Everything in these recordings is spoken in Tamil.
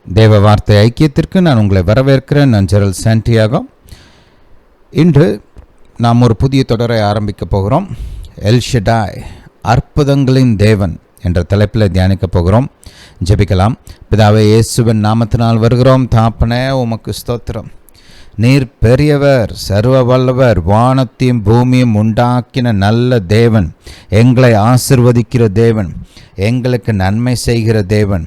தேவ வார்த்தை ஐக்கியத்திற்கு நான் உங்களை வரவேற்கிறேன். நான் ஜெரல் சாண்டியாகோ. இன்று நாம் ஒரு புதிய தொடரை ஆரம்பிக்க போகிறோம். எல் ஷடாய், அற்புதங்களின் தேவன் என்ற தலைப்பில் தியானிக்க போகிறோம். ஜெபிக்கலாம். பிதாவே, இயேசுவின் நாமத்தினால் வருகிறோம். தாப்பனே, உமக்கு ஸ்தோத்திரம். நீர் பெரியவர், சர்வ வல்லவர், வானத்தையும் பூமியும் உண்டாக்கின நல்ல தேவன், எங்களை ஆசிர்வதிக்கிற தேவன், எங்களுக்கு நன்மை செய்கிற தேவன்,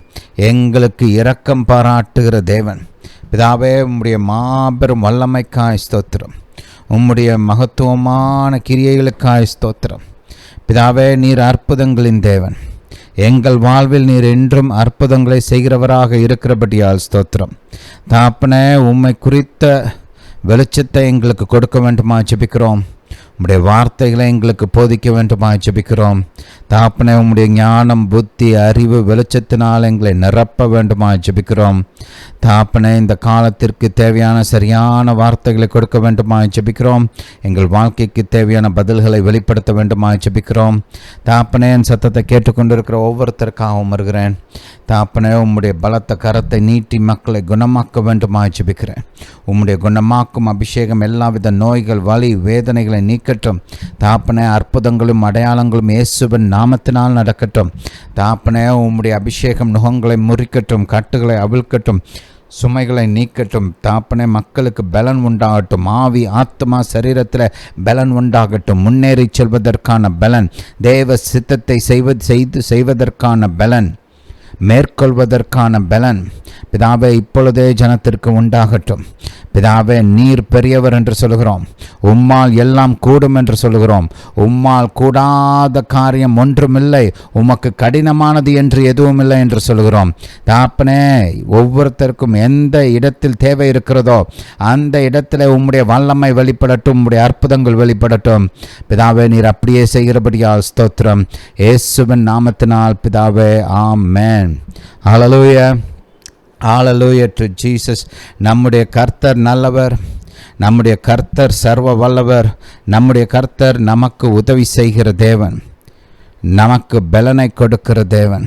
எங்களுக்கு இரக்கம் பாராட்டுகிற தேவன். பிதாவே, உம்முடைய மாபெரும் வல்லமைக்காய் ஸ்தோத்திரம். உம்முடைய மகத்துவமான கிரியைகளுக்காய் ஸ்தோத்திரம். பிதாவே, நீர் அற்புதங்களின் தேவன். எங்கள் வாழ்வில் நீர் என்றும் அற்புதங்களை செய்கிறவராக இருக்கிறபடியால் ஸ்தோத்திரம். தாப்பனே, உம்மை குறித்த வெளிச்சத்தை எங்களுக்கு கொடுக்க வேண்டுமா ஜெபிக்கிறோம். உம்முடைய வார்த்தைகளை எங்களுக்கு போதிக்க வேண்டுமா ஜெபிக்கிறோம். தாப்பனே, உம்முடைய ஞானம், புத்தி, அறிவு, வெளிச்சத்தினால் எங்களை நிரப்ப வேண்டுமா ஜெபிக்கிறோம். தாப்பனே, இந்த காலத்திற்கு தேவையான சரியான வார்த்தைகளை கொடுக்க வேண்டுமா ஜெபிக்கிறோம். எங்கள் வாழ்க்கைக்கு தேவையான பதில்களை வெளிப்படுத்த வேண்டுமா ஜெபிக்கிறோம். தாப்பனே, என் சத்தத்தை கேட்டுக்கொண்டிருக்கிற ஒவ்வொருத்தருக்காகவும் வருகிறேன். தாப்பனே, உம்முடைய பலத்த கரத்தை நீட்டி மக்களை குணமாக்க வேண்டுமா ஜெபிக்கிறேன். உம்முடைய குணமாக்கும் அபிஷேகம் எல்லாவித நோய்கள், வலி, வேதனைகளை நீக்கட்டும். தாப்பனே, அற்புதங்களும் அடையாளங்களும் இயேசுவின் நாமத்தினால் நடக்கட்டும். தாப்பனே, உம்முடைய அபிஷேகம் நுகங்களை முறிக்கட்டும், கட்டுகளை அவிழ்க்கட்டும், சுமைகளை நீக்கட்டும். தாப்பனே, மக்களுக்கு பலன் உண்டாகட்டும். ஆவி, ஆத்மா, சரீரத்தில் பலன் உண்டாகட்டும். முன்னேறி செல்வதற்கான பலன், தேவ சித்தத்தை செய்வதற்கான பலன், மேற்கொள்வதற்கான பலன் பிதாவே இப்பொழுதே ஜனத்திற்கு உண்டாகட்டும். பிதாவே, நீர் பெரியவர் என்று சொல்கிறோம். உம்மால் எல்லாம் கூடும் என்று சொல்கிறோம். உம்மால் கூடாத காரியம் ஒன்றுமில்லை, உமக்கு கடினமானது என்று எதுவும் இல்லை என்று சொல்கிறோம். தாப்பனே, ஒவ்வொருத்தருக்கும் எந்த இடத்தில் தேவை இருக்கிறதோ அந்த இடத்துல உம்முடைய வல்லமை வெளிப்படட்டும், உம்முடைய அற்புதங்கள் வெளிப்படட்டும். பிதாவே, நீர் அப்படியே செய்கிறபடியால் ஸ்தோத்திரம். இயேசுவின் நாமத்தினால் பிதாவே, ஆமென். ஹல்லேலூயா, ஹல்லேலூயா டு ஜீசஸ். நம்முடைய கர்த்தர் நல்லவர், நம்முடைய கர்த்தர் சர்வ வல்லவர், நம்முடைய கர்த்தர் நமக்கு உதவி செய்கிற தேவன், நமக்கு பலனை கொடுக்கிற தேவன்,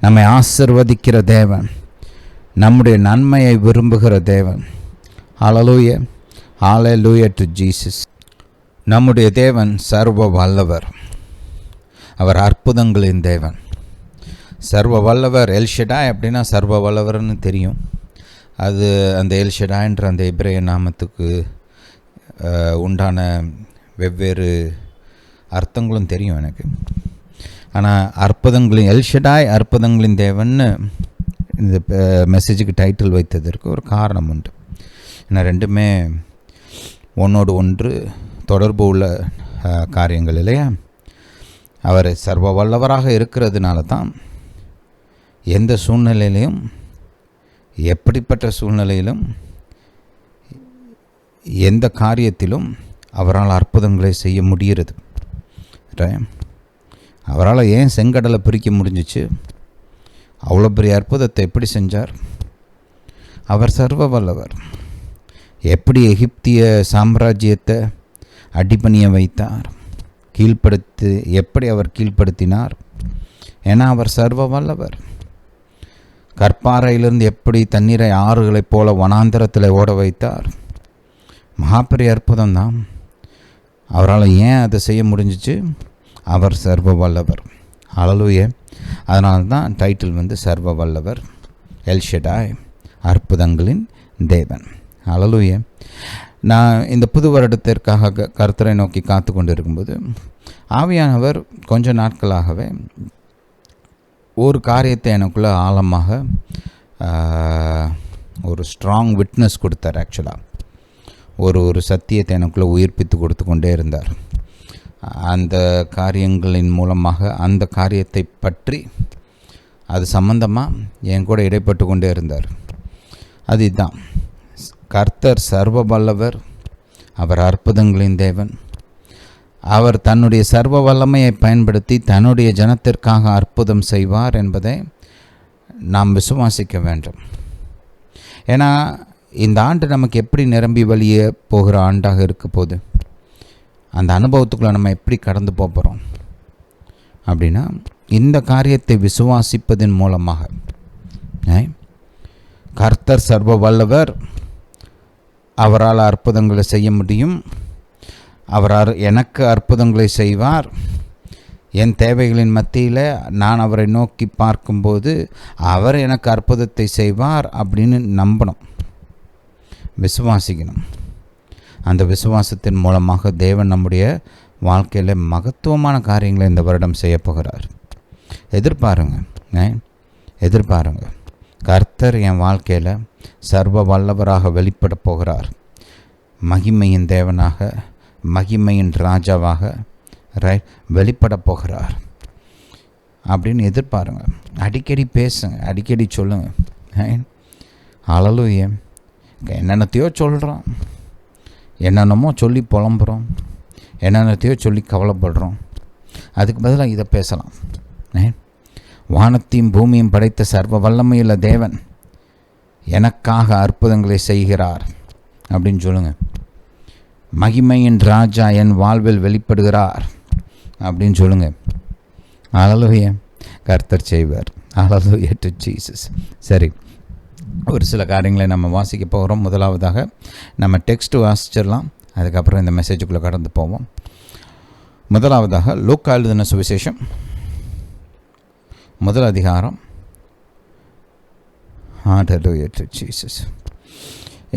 நம்மை ஆசிர்வதிக்கிற தேவன், நம்முடைய நன்மையை விரும்புகிற தேவன். ஹல்லேலூயா, ஹல்லேலூயா டு ஜீசஸ். நம்முடைய தேவன் சர்வ வல்லவர், அவர் அற்புதங்களின் தேவன். சர்வ வல்லவர், எல் ஷடாய் அப்படின்னா சர்வ வல்லவர்னு தெரியும். அது அந்த எல் ஷடாய்ன்ற அந்த எபிரேய நாமத்துக்கு உண்டான வெவ்வேறு அர்த்தங்களும் தெரியும் எனக்கு. ஆனால் அற்புதங்களின் எல் ஷடாய், அற்புதங்களின் தேவன்னு இந்த மெசேஜுக்கு டைட்டில் வைத்ததற்கு ஒரு காரணம் உண்டு. ஏன்னா ரெண்டுமே ஒன்றோடு ஒன்று தொடர்பு உள்ள காரியங்கள் இல்லையா. அவர் சர்வ வல்லவராக இருக்கிறதுனால தான் எந்த சூழ்நிலையிலையும், எப்படிப்பட்ட சூழ்நிலையிலும், எந்த காரியத்திலும் அவரால் அற்புதங்களை செய்ய முடிகிறது. அவரால் ஏன் செங்கடலை பிரிக்க முடிஞ்சிச்சு? அவ்வளோ பெரிய அற்புதத்தை எப்படி செஞ்சார்? அவர் சர்வ வல்லவர். எப்படி எகிப்திய சாம்ராஜ்யத்தை அடிபணிய வைத்தார், எப்படி அவர் கீழ்ப்படுத்தினார்? ஏன்னா அவர் சர்வ வல்லவர். கற்பாறையிலிருந்து எப்படி தண்ணீரை ஆறுகளைப் போல வனாந்தரத்தில் ஓட வைத்தார்? மகாபெரிய அற்புதம் தான். அவரால் ஏன் அதை செய்ய முடிஞ்சிச்சு? அவர் சர்வ வல்லவர். ஹல்லேலூயா. அதனால தான் டைட்டில் சர்வ வல்லவர், எல் ஷடாய், அற்புதங்களின் தேவன். ஹல்லேலூயா. நான் இந்த புது வருடத்திற்காக கர்த்தரை நோக்கி காத்து கொண்டு இருக்கும்போது ஆவியானவர் கொஞ்ச நாட்களாகவே ஒரு காரியத்தை எனக்குள்ளே ஆழமாக ஒரு ஸ்ட்ராங் விட்னஸ் கொடுத்தார். ஆக்சுவலாக ஒரு சத்தியத்தை எனக்குள்ளே உயிர்ப்பித்து கொடுத்து கொண்டே இருந்தார். அந்த காரியங்களின் மூலமாக அந்த காரியத்தை பற்றி அது சம்பந்தமாக என் கூட இடைப்பட்டு கொண்டே இருந்தார். அதுதான், கர்த்தர் சர்வ வல்லவர், அவர் அற்புதங்களின் தேவன். அவர் தன்னுடைய சர்வ வல்லமையை பயன்படுத்தி தன்னுடைய ஜனத்திற்காக அற்புதம் செய்வார் என்பதை நாம் விசுவாசிக்க வேண்டும். ஏன்னா இந்த ஆண்டு நமக்கு எப்படி நிரம்பி வழியே போகிற ஆண்டாக இருக்க போகுது, அந்த அனுபவத்துக்குள்ளே நம்ம எப்படி கடந்து போகிறோம் அப்படின்னா இந்த காரியத்தை விசுவாசிப்பதன் மூலமாக கர்த்தர் சர்வ வல்லவர், அவரால் அற்புதங்களை செய்ய முடியும், அவரால் எனக்கு அற்புதங்களை செய்வார், என் தேவைகளின் மத்தியில் நான் அவரை நோக்கி பார்க்கும்போது அவர் எனக்கு அற்புதத்தை செய்வார் அப்படின்னு நம்பணும், விசுவாசிக்கணும். அந்த விசுவாசத்தின் மூலமாக தேவன் நம்முடைய வாழ்க்கையில் மகத்துவமான காரியங்களை இந்த வருடம் செய்ய போகிறார். எதிர்பாருங்க. கர்த்தர் என் வாழ்க்கையில் சர்வ வல்லவராக வெளிப்பட போகிறார், மகிமையின் தேவனாக, மகிமையின் ராஜாவாக வெளிப்பட போகிறார் அப்படின்னு எதிர்பாருங்க. அடிக்கடி பேசுங்க, அடிக்கடி சொல்லுங்கள். ஹல்லேலூயா. என்னென்னத்தையோ சொல்கிறோம், என்னென்னமோ சொல்லி புலம்புறோம், என்னென்னத்தையோ சொல்லி கவலைப்படுறோம். அதுக்கு பதிலாக இதை பேசலாம். வானத்தையும் பூமியும் படைத்த சர்வ வல்லமையுள்ள தேவன் எனக்காக அற்புதங்களை செய்கிறார் அப்படின்னு சொல்லுங்கள். மகிமையின் ராஜா என் வாழ்வில் வெளிப்படுகிறார் அப்படின்னு சொல்லுங்கள். ஹல்லேலூயா. கர்த்தர் செய்வார். ஹல்லேலூயா டு ஜீசஸ். சரி, ஒரு சில காரியங்களை நம்ம வாசிக்க போகிறோம். முதலாவதாக நம்ம டெக்ஸ்ட் வாசிச்சிடலாம், அதுக்கப்புறம் இந்த மெசேஜுக்குள்ளே கடந்து போவோம். முதலாவதாக லூக்கா எழுதின சுவிசேஷம் 1 அதிகாரம். ஹல்லேலூயா டு ஜீசஸ்.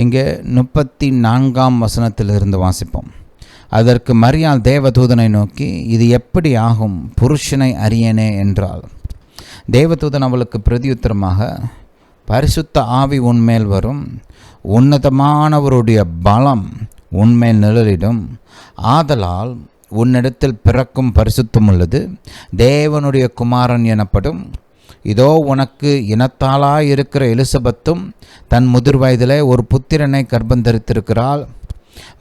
இங்கே 34ஆம் வசனத்திலிருந்து வாசிப்போம். அதற்கு மரியாள் தேவதூதனை நோக்கி, இது எப்படி ஆகும், புருஷனை அறியனே என்றாள். தேவதூதன் அவளுக்கு பிரதியுத்தரமாக, பரிசுத்த ஆவி உன்மேல் வரும், உன்னதமானவருடைய பலம் உன்மேல் நிழலிடும், ஆதலால் உன்னிடத்தில் பிறக்கும் பரிசுத்தம் உள்ளது தேவனுடைய குமாரன் எனப்படும். இதோ உனக்கு இனத்தாளாயிருக்கிற எலிசபெத்தும் தன் முதிர் வயதிலே ஒரு புத்திரனை கர்ப்பந்தரித்திருக்கிறாள்.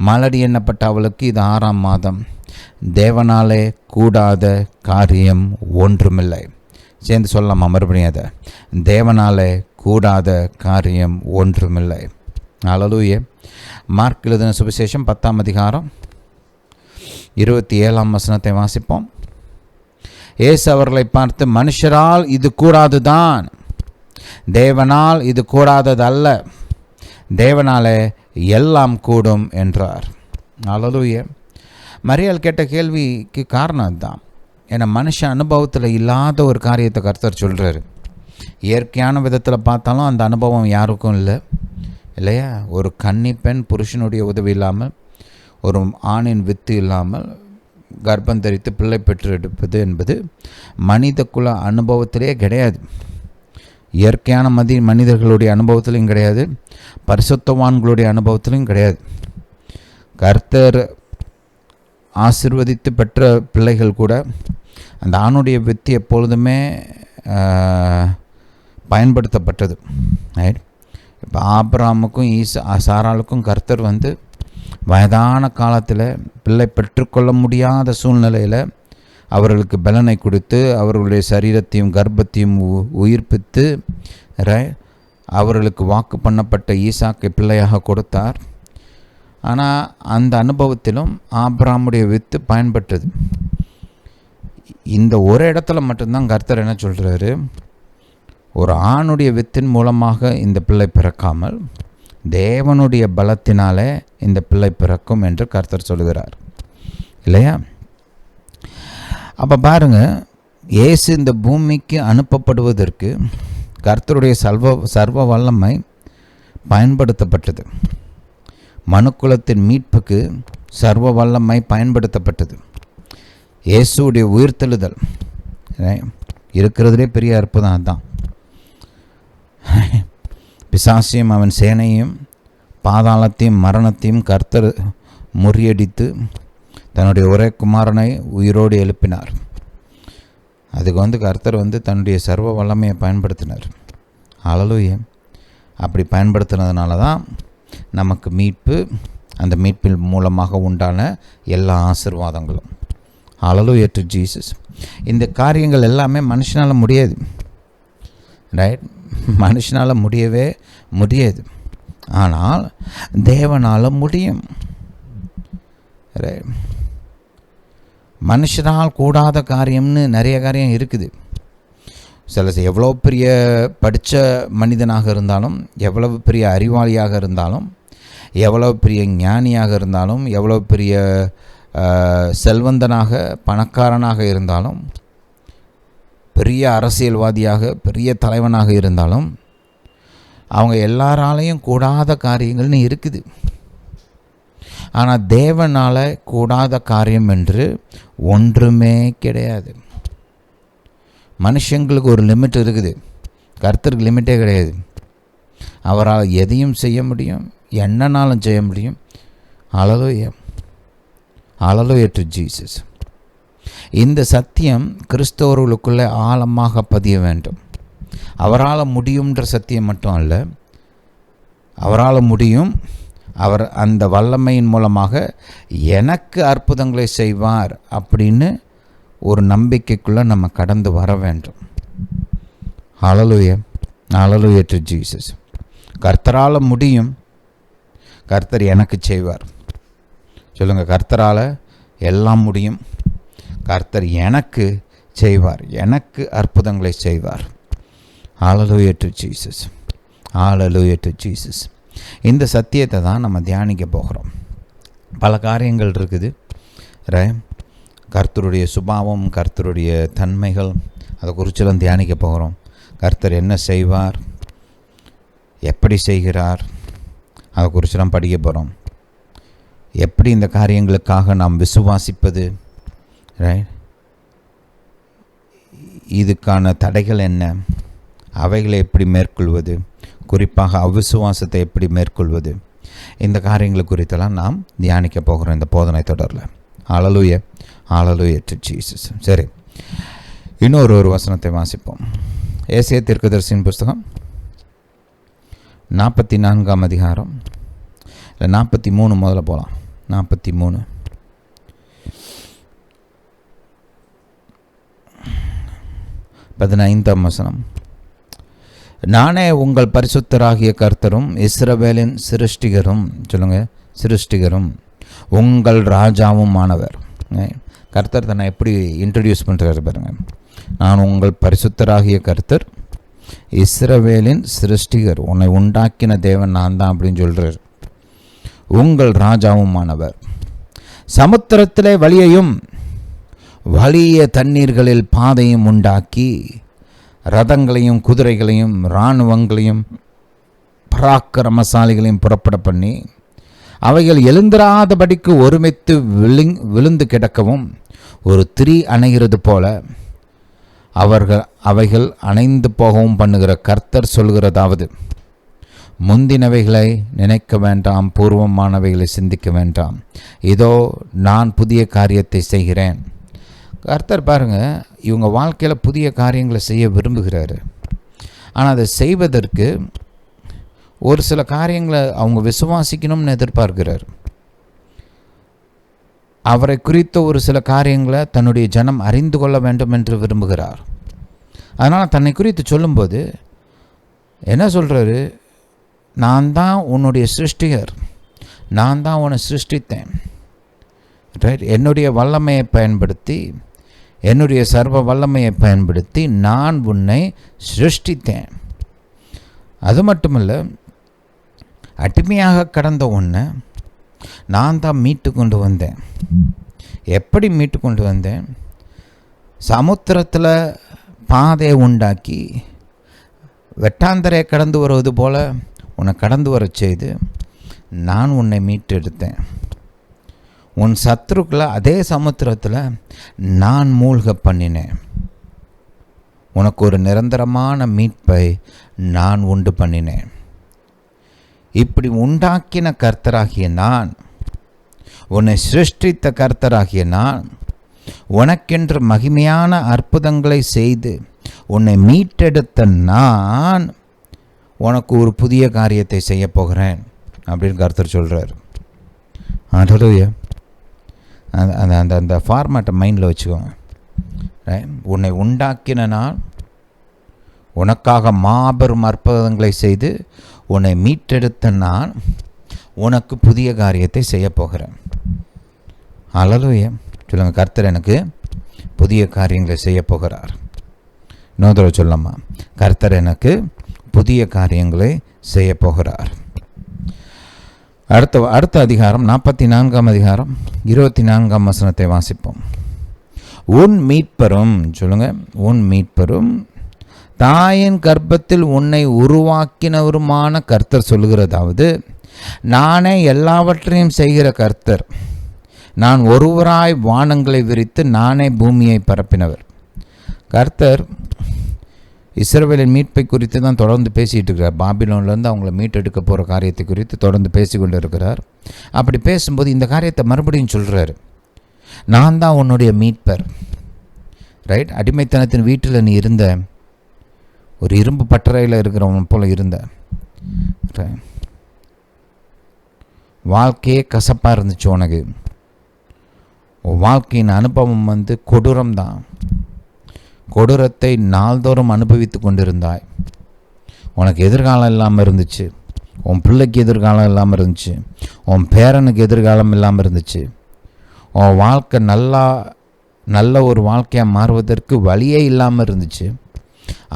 மலடி எண்ணப்பட்ட அவளுக்கு இது 6ஆம் மாதம். தேவனாலே கூடாத காரியம் ஒன்றுமில்லை. சேர்ந்து சொல்லலாமா மறுபடியும்? அதை தேவனாலே கூடாத காரியம் ஒன்றுமில்லை. ஹல்லேலூயா. மார்க் எழுதின சுவிசேஷம் 10ஆம் அதிகாரம் 27ஆம் வசனத்தை வாசிப்போம். இயேசு அவர்களை பார்த்து, மனுஷரால் இது கூடாதுதான், தேவனால் இது கூடாததல்ல, தேவனாலே எல்லாம் கூடும் என்றார். ஹல்லேலூயா. மரியாள் கேட்ட கேள்விக்கு காரணம் அதுதான். ஏன்னா மனுஷ அனுபவத்தில் இல்லாத ஒரு காரியத்தை கர்த்தர் சொல்கிறாரு. இயற்கையான விதத்தில் பார்த்தாலும் அந்த அனுபவம் யாருக்கும் இல்லை, இல்லையா? ஒரு கன்னி பெண் புருஷனுடைய உதவி இல்லாமல், ஒரு ஆணின் வித்து இல்லாமல் கர்ப்பம் தரித்து பிள்ளை பெற்று எடுப்பது என்பது மனித குல அனுபவத்திலே கிடையாது. இயற்கையான மனிதர்களுடைய அனுபவத்திலையும் கிடையாது, பரிசுத்தவான்களுடைய அனுபவத்திலையும் கிடையாது. கர்த்தர் ஆசீர்வதித்து பெற்ற பிள்ளைகள் கூட அந்த ஆணுடைய வித்து எப்பொழுதுமே பயன்படுத்தப்பட்டது. இப்போ ஆபிரகாமுக்கும் சாராளுக்கும் கர்த்தர் வயதான காலத்தில் பிள்ளை பெற்றுக்கொள்ள முடியாத சூழ்நிலையில் அவர்களுக்கு பலனை கொடுத்து அவர்களுடைய சரீரத்தையும் கர்ப்பத்தையும் உயிர்ப்பித்து அவர்களுக்கு வாக்கு பண்ணப்பட்ட ஈசாக்கை பிள்ளையாக கொடுத்தார். ஆனால் அந்த அனுபவத்திலும் ஆபிரகாமுடைய வித்து பயன்பட்டது. இந்த ஒரு இடத்துல மட்டும்தான் கர்த்தர் என்ன சொல்கிறாரு, ஒரு ஆணுடைய வித்தின் மூலமாக இந்த பிள்ளை பிறக்காமல் தேவனுடைய பலத்தினாலே இந்த பிள்ளை பிறக்கும் என்று கர்த்தர் சொல்கிறார், இல்லையா? அப்போ பாருங்கள், இயேசு இந்த பூமிக்கு அனுப்பப்படுவதற்கு கர்த்தருடைய சர்வ வல்லமை பயன்படுத்தப்பட்டது. மனுக்குலத்தின் மீட்புக்கு சர்வ வல்லமை பயன்படுத்தப்பட்டது. இயேசுடைய உயிர்த்தெழுதல் இருக்கிறதுலே பெரிய அற்புதம் அதுதான். பிசாசையும் அவன் சேனையும் பாதாளத்தையும் மரணத்தையும் கர்த்தர் முறியடித்து தன்னுடைய ஒரே குமாரனை உயிரோடு எழுப்பினார். அதுக்கு கர்த்தர் தன்னுடைய சர்வ வல்லமையை பயன்படுத்தினார். ஹல்லேலூயா. அப்படி பயன்படுத்தினதுனால தான் நமக்கு மீட்பு, அந்த மீட்பின் மூலமாக உண்டான எல்லா ஆசீர்வாதங்களும். ஹல்லேலூயா டு ஜீசஸ். இந்த காரியங்கள் எல்லாமே மனுஷனால் முடியாது, ரைட்? மனுஷனால் முடியவே முடியாது. ஆனால் தேவனால் முடியும். மனுஷனால் கூடாத காரியம்னு நிறைய காரியம் இருக்குது. எவ்வளோ பெரிய படித்த மனிதனாக இருந்தாலும், எவ்வளவு பெரிய அறிவாளியாக இருந்தாலும், எவ்வளோ பெரிய ஞானியாக இருந்தாலும், எவ்வளோ பெரிய செல்வந்தனாக பணக்காரனாக இருந்தாலும், பெரிய அரசியல்வாதியாக பெரிய தலைவனாக இருந்தாலும், அவங்க எல்லாராலையும் கூடாத காரியங்கள்னு இருக்குது. ஆனால் தேவனால் கூடாத காரியம் என்று ஒன்றுமே கிடையாது. மனுஷங்களுக்கு ஒரு லிமிட் இருக்குது, கர்த்தருக்கு லிமிட்டே கிடையாது. அவரால் எதையும் செய்ய முடியும், என்னன்னாலும் செய்ய முடியும். ஹல்லேலூயா, ஹல்லேலூயா டு ஜீசஸ். இந்த சத்தியம் கிறிஸ்தவர்களுக்குள்ளே ஆழமாக பதிய வேண்டும். அவரால் முடியும்ன்ற சத்தியம் மட்டும் அல்ல, அவரால் முடியும், அவர் அந்த வல்லமையின் மூலமாக எனக்கு அற்புதங்களை செய்வார் அப்படின்னு ஒரு நம்பிக்கைக்குள்ளே நம்ம கடந்து வர வேண்டும். ஹல்லேலூயா, ஹல்லேலூயா டு ஜீசஸ். கர்த்தரால் முடியும், கர்த்தர் எனக்கு செய்வார். சொல்லுங்கள், கர்த்தரால் எல்லாம் முடியும், கர்த்தர் எனக்கு செய்வார், எனக்கு அற்புதங்களை செய்வார். ஹல்லேலூயா to Jesus, hallelujah to Jesus. இந்த சத்தியத்தை தான் நம்ம தியானிக்க போகிறோம். பல காரியங்கள் இருக்குது, கர்த்தருடைய சுபாவம், கர்த்தருடைய தன்மைகள், அதை குறிச்செல்லாம் தியானிக்க போகிறோம். கர்த்தர் என்ன செய்வார், எப்படி செய்கிறார், அதை குறிச்செல்லாம் படிக்க போகிறோம். எப்படி இந்த காரியங்களுக்காக நாம் விசுவாசிப்பது, இதுக்கான தடைகள் என்ன, அவைகளை எப்படி மேற்கொள்வது, குறிப்பாக அவிசுவாசத்தை எப்படி மேற்கொள்வது, இந்த காரியங்களை குறித்தெல்லாம் நாம் தியானிக்க போகிறோம் இந்த போதனை தொடரில். ஹல்லேலூயா, ஹல்லேலூயா டு ஜீசஸ். சரி, இன்னொரு வசனத்தை வாசிப்போம். ஏசாயா தீர்க்கதரிசியின் புஸ்தகம் 44ஆம் அதிகாரம், இல்லை 43 முதல்ல போகலாம். 43 15ஆம் வசனம். நானே உங்கள் பரிசுத்தராகிய கர்த்தரும் இஸ்ரவேலின் சிருஷ்டிகரும், சொல்லுங்கள், சிருஷ்டிகரும் உங்கள் ராஜாவும் ஆனவர். கர்த்தர் தன்னை எப்படி இன்ட்ரடியூஸ் பண்ணுறாரு பாருங்க. நான் உங்கள் பரிசுத்தராகிய கர்த்தர், இஸ்ரவேலின் சிருஷ்டிகர், உன்னை உண்டாக்கின தேவன் நான் தான் அப்படின்னு சொல்கிறார். உங்கள் ராஜாவும் ஆனவர். சமுத்திரத்திலே வழியையும் வலிய தண்ணீர்களில் பாதையும் உண்டாக்கி, ரதங்களையும் குதிரைகளையும் இராணுவங்களையும் பராக்கிரமசாலிகளையும் புறப்பட பண்ணி, அவைகள் எழுந்திராதபடிக்கு ஒருமித்து விழுந்து கிடக்கவும் ஒரு திரி அணைகிறது போல அவைகள் அணைந்து போகவும் பண்ணுகிற கர்த்தர் சொல்கிறதாவது, முந்தினவைகளை நினைக்க வேண்டாம், பூர்வமானவைகளை சிந்திக்க வேண்டாம், இதோ நான் புதிய காரியத்தை செய்கிறேன். கர்த்தர் பாருங்கள், இவங்க வாழ்க்கையில் புதிய காரியங்களை செய்ய விரும்புகிறாரு. ஆனால் அதை செய்வதற்கு ஒரு சில காரியங்களை அவங்க விசுவாசிக்கணும்னு எதிர்பார்க்கிறார். அவரை குறித்த ஒரு சில காரியங்களை தன்னுடைய ஜனம் அறிந்து கொள்ள வேண்டும் என்று விரும்புகிறார். அதனால் தன்னை குறித்து சொல்லும்போது என்ன சொல்கிறாரு, நான் தான் உன்னுடைய சிருஷ்டிகர், நான் தான் உன்னை சிருஷ்டித்தேன், ரைட்? என்னுடைய வல்லமையை பயன்படுத்தி, என்னுடைய சர்வ வல்லமையை பயன்படுத்தி நான் உன்னை சிருஷ்டித்தேன். அது மட்டுமல்ல, அடிமையாக கடந்த உன்னை நான் தான் மீட்டு கொண்டு வந்தேன். எப்படி மீட்டு கொண்டு வந்தேன்? சமுத்திரத்தில் பாதையை உண்டாக்கி வெட்டாந்தரையை கடந்து வருவது போல உன்னை கடந்து வர செய்து நான் உன்னை மீட்டெடுத்தேன். உன் சத்துருக்களை அதே சமுத்திரத்தில் நான் மூழ்க பண்ணினேன். உனக்கு ஒரு நிரந்தரமான மீட்பை நான் உண்டு பண்ணினேன். இப்படி உண்டாக்கின கர்த்தராகிய நான், உன்னை சிருஷ்டித்த கர்த்தராகிய நான், உனக்கென்று மகிமையான அற்புதங்களை செய்து உன்னை மீட்டெடுத்த நான் உனக்கு ஒரு புதிய காரியத்தை செய்ய போகிறேன் அப்படின்னு கர்த்தர் சொல்கிறார். ஹல்லேலூயா. அந்த அந்த ஃபார்மேட்டை மைண்டில் வச்சுக்கோங்க. உன்னை உண்டாக்கின நான் உனக்காக மாபெரும் அற்புதங்களை செய்து உன்னை மீட்டெடுத்த நான் உனக்கு புதிய காரியத்தை செய்ய போகிறேன். ஹல்லேலூயா. சொல்லுங்கள், கர்த்தர் எனக்கு புதிய காரியங்களை செய்ய போகிறார். இன்னொரு தடவை சொல்லலாமா? கர்த்தர் எனக்கு புதிய காரியங்களை செய்ய போகிறார். அடுத்த அதிகாரம் 44ஆம் அதிகாரம் 24ஆம் வசனத்தை வாசிப்போம். உன் மீட்பரும், சொல்லுங்க, உன் மீட்பரும் தாயின் கர்ப்பத்தில் உன்னை உருவாக்கினவருமான கர்த்தர் சொல்லுகிறதாவது, நானே எல்லாவற்றையும் செய்கிற கர்த்தர், நான் ஒருவராய் வானங்களை விரித்து நானே பூமியை பரப்பினவர். கர்த்தர் இஸ்ரவேலின் மீட்பை குறித்து தான் தொடர்ந்து பேசிகிட்டு இருக்கிறார். பாபிலோன்லேருந்து அவங்கள மீட்டெடுக்க போகிற காரியத்தை குறித்து தொடர்ந்து பேசிக்கொண்டு இருக்கிறார். அப்படி பேசும்போது இந்த காரியத்தை மறுபடியும் சொல்கிறார், நான் தான் உன்னுடைய மீட்பர். ரைட்? அடிமைத்தனத்தின் வீட்டில் நீ இருந்த, ஒரு இரும்பு பட்டறையில் இருக்கிறவன் போல் இருந்த, வாழ்க்கையே கசப்பாக இருந்துச்சு உனக்கு. வாழ்க்கையின் அனுபவம் கொடூரம் தான். கொடூரத்தை நாள்தோறும் அனுபவித்து கொண்டிருந்தாய். உனக்கு எதிர்காலம் இல்லாமல் இருந்துச்சு, உன் பிள்ளைக்கு எதிர்காலம் இல்லாமல் இருந்துச்சு, உன் பேரனுக்கு எதிர்காலம் இல்லாமல் இருந்துச்சு. உன் வாழ்க்கை நல்ல ஒரு வாழ்க்கையாக மாறுவதற்கு வழியே இல்லாமல் இருந்துச்சு.